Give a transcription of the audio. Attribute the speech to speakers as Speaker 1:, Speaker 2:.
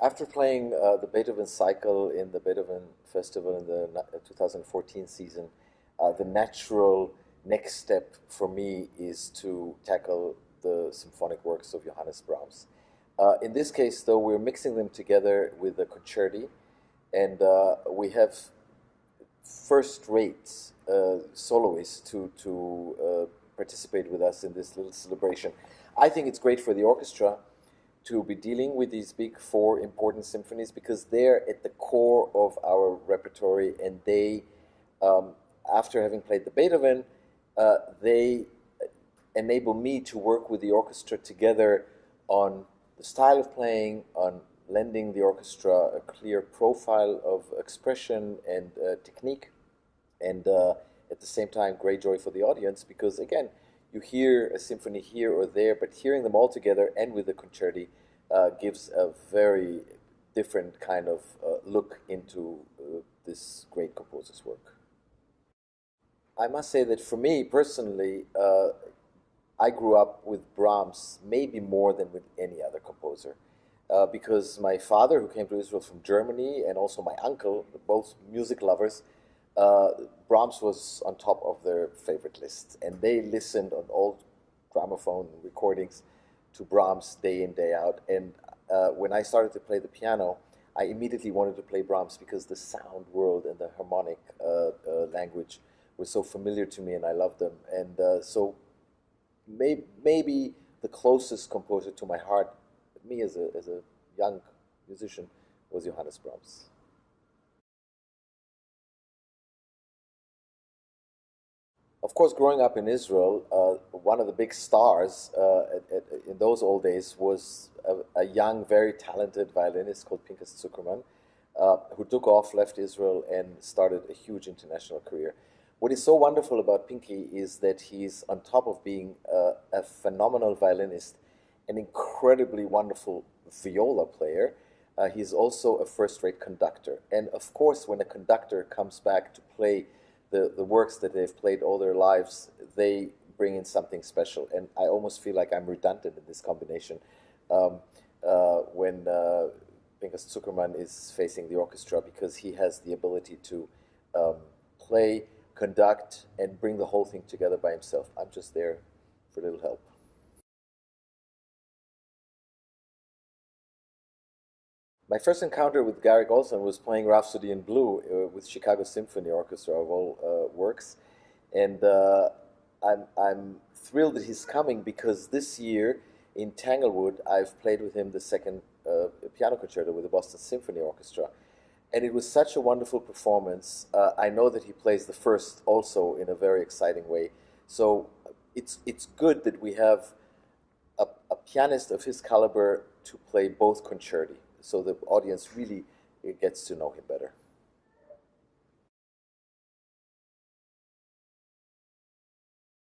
Speaker 1: After playing the Beethoven cycle in the Beethoven Festival in the 2014 season, the natural next step for me is to tackle the symphonic works of Johannes Brahms. In this case, though, we're mixing them together with the concerti, and we have first-rate soloists to participate with us in this little celebration. I think it's great for the orchestra to be dealing with these big four important symphonies because they're at the core of our repertory, and they, after having played the Beethoven, they enable me to work with the orchestra together on the style of playing, on lending the orchestra a clear profile of expression and technique, and at the same time, great joy for the audience because, again, you hear a symphony here or there, but hearing them all together and with the concerti gives a very different kind of look into this great composer's work. I must say that for me personally, I grew up with Brahms maybe more than with any other composer. Because my father, who came to Israel from Germany, and also my uncle, both music lovers, Brahms was on top of their favorite list. And they listened on old gramophone recordings to Brahms day in, day out. And when I started to play the piano, I immediately wanted to play Brahms because the sound world and the harmonic language were so familiar to me, and I loved them. And so maybe the closest composer to my heart, me as a young musician, was Johannes Brahms. Of course, growing up in Israel, one of the big stars in those old days was a young, very talented violinist called Pinchas Zukerman, who took off, left Israel, and started a huge international career. What is so wonderful about Pinky is that he's, on top of being a phenomenal violinist, an incredibly wonderful viola player. He's also a first-rate conductor. And of course, when a conductor comes back to play the works that they've played all their lives, they bring in something special. And I almost feel like I'm redundant in this combination when Pinchas Zukerman is facing the orchestra, because he has the ability to play, conduct, and bring the whole thing together by himself. I'm just there for a little help. My first encounter with Gary Goldstein was playing Rhapsody in Blue with Chicago Symphony Orchestra of all works, and I'm thrilled that he's coming because this year in Tanglewood I've played with him the second piano concerto with the Boston Symphony Orchestra, and it was such a wonderful performance. I know that he plays the first also in a very exciting way, so it's good that we have a pianist of his caliber to play both concerti, so the audience really gets to know him better.